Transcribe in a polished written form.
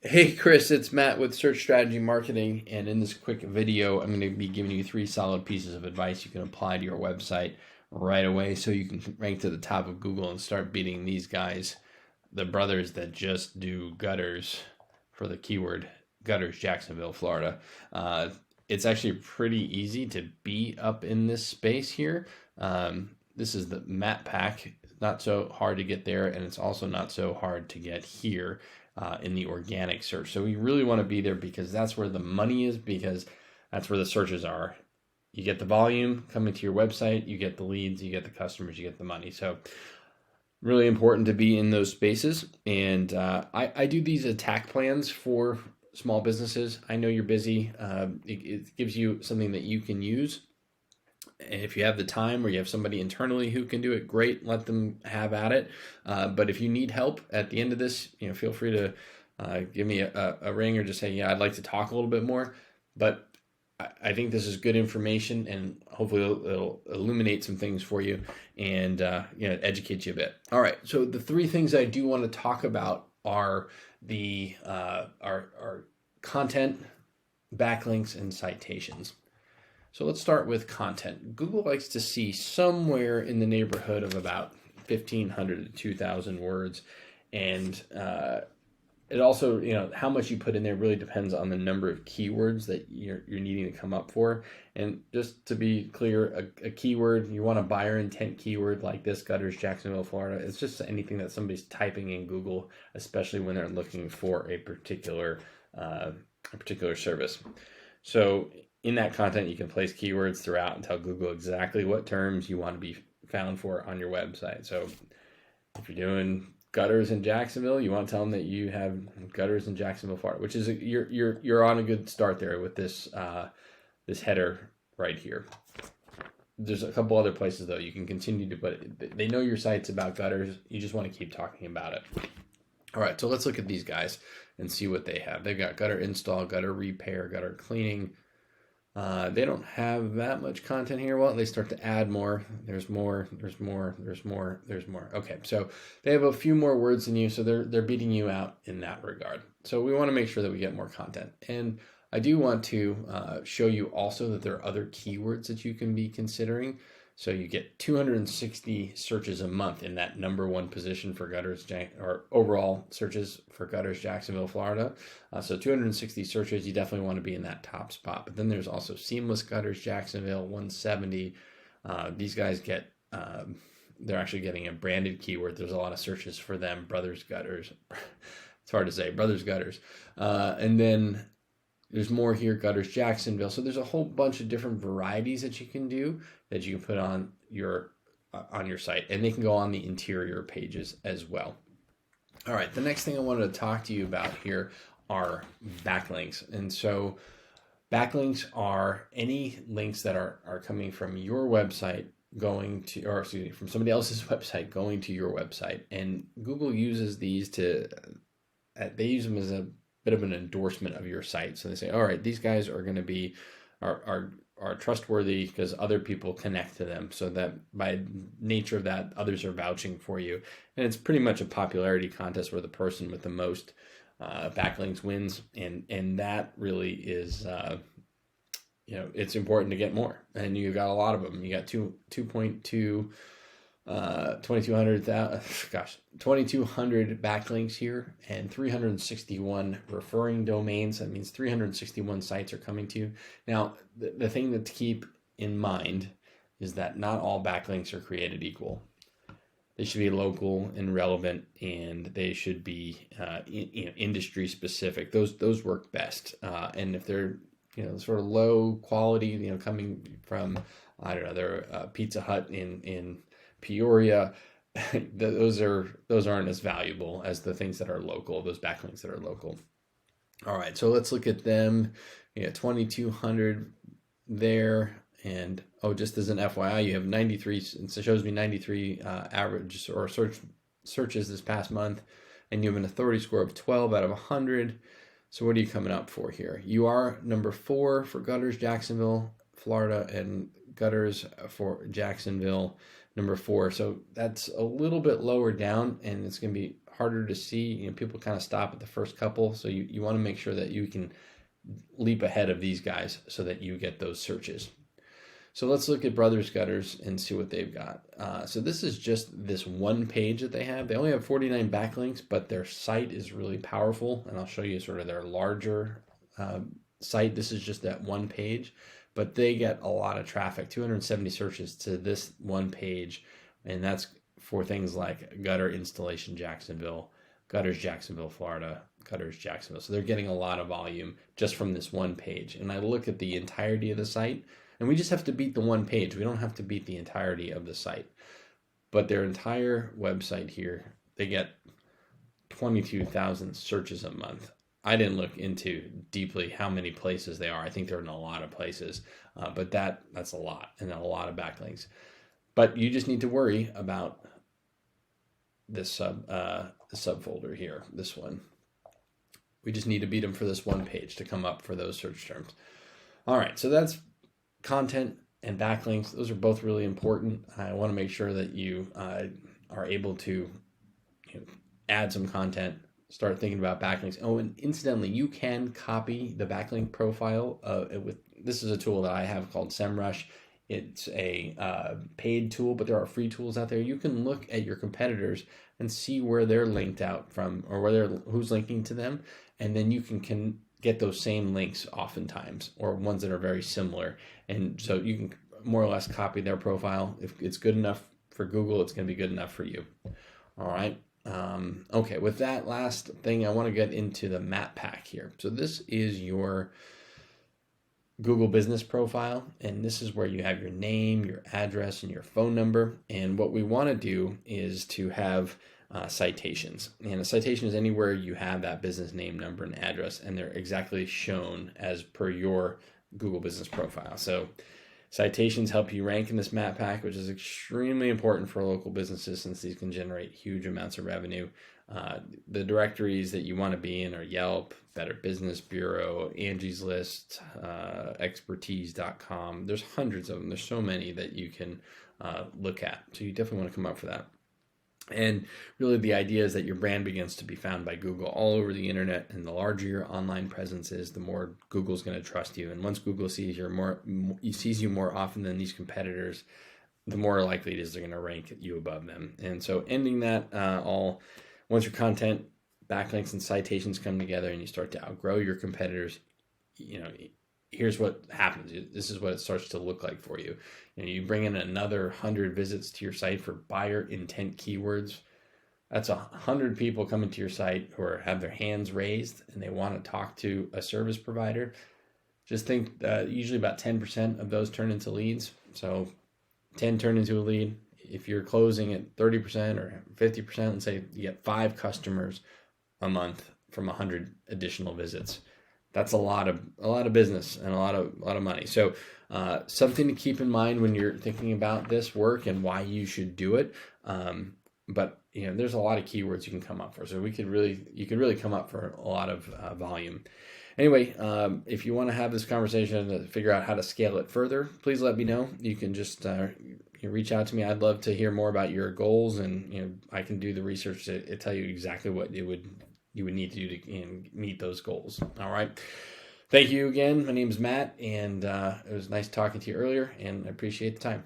Hey Chris, it's Matt with Search Strategy Marketing, and in this quick video, I'm going to be giving you three solid pieces of advice you can apply to your website right away so you can rank to the top of Google and start beating these guys, the brothers that just do gutters for the keyword gutters, Jacksonville, Florida. Uh, it's actually pretty easy to be up in this space here. This is the map pack, not so hard to get there, and it's also not so hard to get here in the organic search. So we really want to be there because that's where the money is, because that's where the searches are. You get the volume coming to your website, you get the leads, you get the customers, you get the money. So really important to be in those spaces. And I do these attack plans for small businesses. I know you're busy. It gives you something that you can use. And if you have the time or you have somebody internally who can do it, great, let them have at it. But if you need help at the end of this, feel free to give me a ring or just say, yeah, I'd like to talk a little bit more. But I think this is good information, and hopefully it'll illuminate some things for you and educate you a bit. All right, so the three things I do want to talk about are the our content, backlinks, and citations. So let's start with content. Google likes to see somewhere in the neighborhood of about 1,500 to 2,000 words. And it also, how much you put in there really depends on the number of keywords that you're needing to come up for. And just to be clear, a keyword, you want a buyer intent keyword like this, gutters, Jacksonville, Florida. It's just anything that somebody's typing in Google, especially when they're looking for a particular service. So in that content, you can place keywords throughout and tell Google exactly what terms you want to be found for on your website. So if you're doing gutters in Jacksonville, you want to tell them that you have gutters in Jacksonville, Florida, which is you're on a good start there with this this header right here. There's a couple other places though you can continue to put. They know your site's about gutters. You just want to keep talking about it. All right, so let's look at these guys and see what they have. They've got gutter install, gutter repair, gutter cleaning. They don't have that much content here. Well, they start to add more. There's more. There's more. There's more. There's more. Okay, so they have a few more words than you, so they're beating you out in that regard. So we want to make sure that we get more content. And I do want to show you also that there are other keywords that you can be considering. So you get 260 searches a month in that number one position for gutters, or overall searches for gutters, Jacksonville, Florida. So 260 searches, you definitely want to be in that top spot. But then there's also seamless gutters, Jacksonville, 170. These guys get, they're actually getting a branded keyword. There's a lot of searches for them, brothers gutters. It's hard to say, brothers gutters. And then there's more here, gutters, Jacksonville. So there's a whole bunch of different varieties that you can do that you can put on your site, and they can go on the interior pages as well. All right, the next thing I wanted to talk to you about here are backlinks. And so backlinks are any links that are coming from your website going to, or excuse me, from somebody else's website going to your website. And Google uses these they use them as a bit of an endorsement of your site. So they say, all right, these guys are going to be are trustworthy because other people connect to them. So that by nature of that, others are vouching for you. And it's pretty much a popularity contest where the person with the most backlinks wins. And that really is, it's important to get more. And you got a lot of them. You got 2.2 2,200 backlinks here and 361 referring domains. That means 361 sites are coming to you. Now, the thing to keep in mind is that not all backlinks are created equal. They should be local and relevant, and they should be industry specific. Those work best. And if they're sort of low quality, coming from, I don't know, they're Pizza Hut in Peoria, those aren't as valuable as the things that are local, those backlinks that are local. All right, so let's look at them. 2,200 there, and just as an FYI, you have 93. It shows me 93 average or searches this past month, and you have an authority score of 12 out of 100. So what are you coming up for here? You are number 4 for gutters, Jacksonville, Florida, and gutters for Jacksonville, number 4. So that's a little bit lower down, and it's going to be harder to see. People kind of stop at the first couple, so you want to make sure that you can leap ahead of these guys so that you get those searches. So let's look at Brothers Gutters and see what they've got. So this is just this one page that they have. They only have 49 backlinks, but their site is really powerful. And I'll show you sort of their larger site. This is just that one page, but they get a lot of traffic, 270 searches to this one page. And that's for things like gutter installation Jacksonville, gutters Jacksonville, Florida, gutters Jacksonville. So they're getting a lot of volume just from this one page. And I look at the entirety of the site, and we just have to beat the one page. We don't have to beat the entirety of the site. But their entire website here, they get 22,000 searches a month. I didn't look into deeply how many places they are. I think they're in a lot of places, but that's a lot, and a lot of backlinks. But you just need to worry about this subfolder here, this one. We just need to beat them for this one page to come up for those search terms. All right, so that's content and backlinks. Those are both really important. I want to make sure that you are able to add some content, start thinking about backlinks. Oh, and incidentally, you can copy the backlink profile this is a tool that I have called SEMrush. It's a paid tool, but there are free tools out there. You can look at your competitors and see where they're linked out from, or who's linking to them, and then you can get those same links oftentimes, or ones that are very similar. And so you can more or less copy their profile. If it's good enough for Google, it's going to be good enough for you. All right. Okay, with that last thing, I want to get into the map pack here. So this is your Google business profile, and this is where you have your name, your address, and your phone number. And what we want to do is to have citations. And a citation is anywhere you have that business name, number, and address, and they're exactly shown as per your Google business profile. So citations help you rank in this map pack, which is extremely important for local businesses since these can generate huge amounts of revenue. The directories that you want to be in are Yelp, Better Business Bureau, Angie's List, expertise.com. There's hundreds of them. There's so many that you can look at. So you definitely want to come up for that. And really the idea is that your brand begins to be found by Google all over the internet, and the larger your online presence is, the more Google's going to trust you. And once Google sees you more often than these competitors, the more likely it is they're going to rank you above them. And so ending that once your content, backlinks, and citations come together and you start to outgrow your competitors, here's what happens. This is what it starts to look like for you. You bring in another 100 visits to your site for buyer intent keywords. That's 100 people coming to your site who have their hands raised and they want to talk to a service provider. Just think usually about 10% of those turn into leads. So 10 turn into a lead. If you're closing at 30% or 50%, let's say you get 5 customers a month from 100 additional visits. That's a lot of business and a lot of money. So something to keep in mind when you're thinking about this work and why you should do it. But there's a lot of keywords you can come up for. So you could really come up for a lot of volume. Anyway, if you want to have this conversation to figure out how to scale it further, please let me know. You can just reach out to me. I'd love to hear more about your goals, and I can do the research to tell you exactly what you would need to do to meet those goals. All right. Thank you again. My name is Matt, and it was nice talking to you earlier, and I appreciate the time.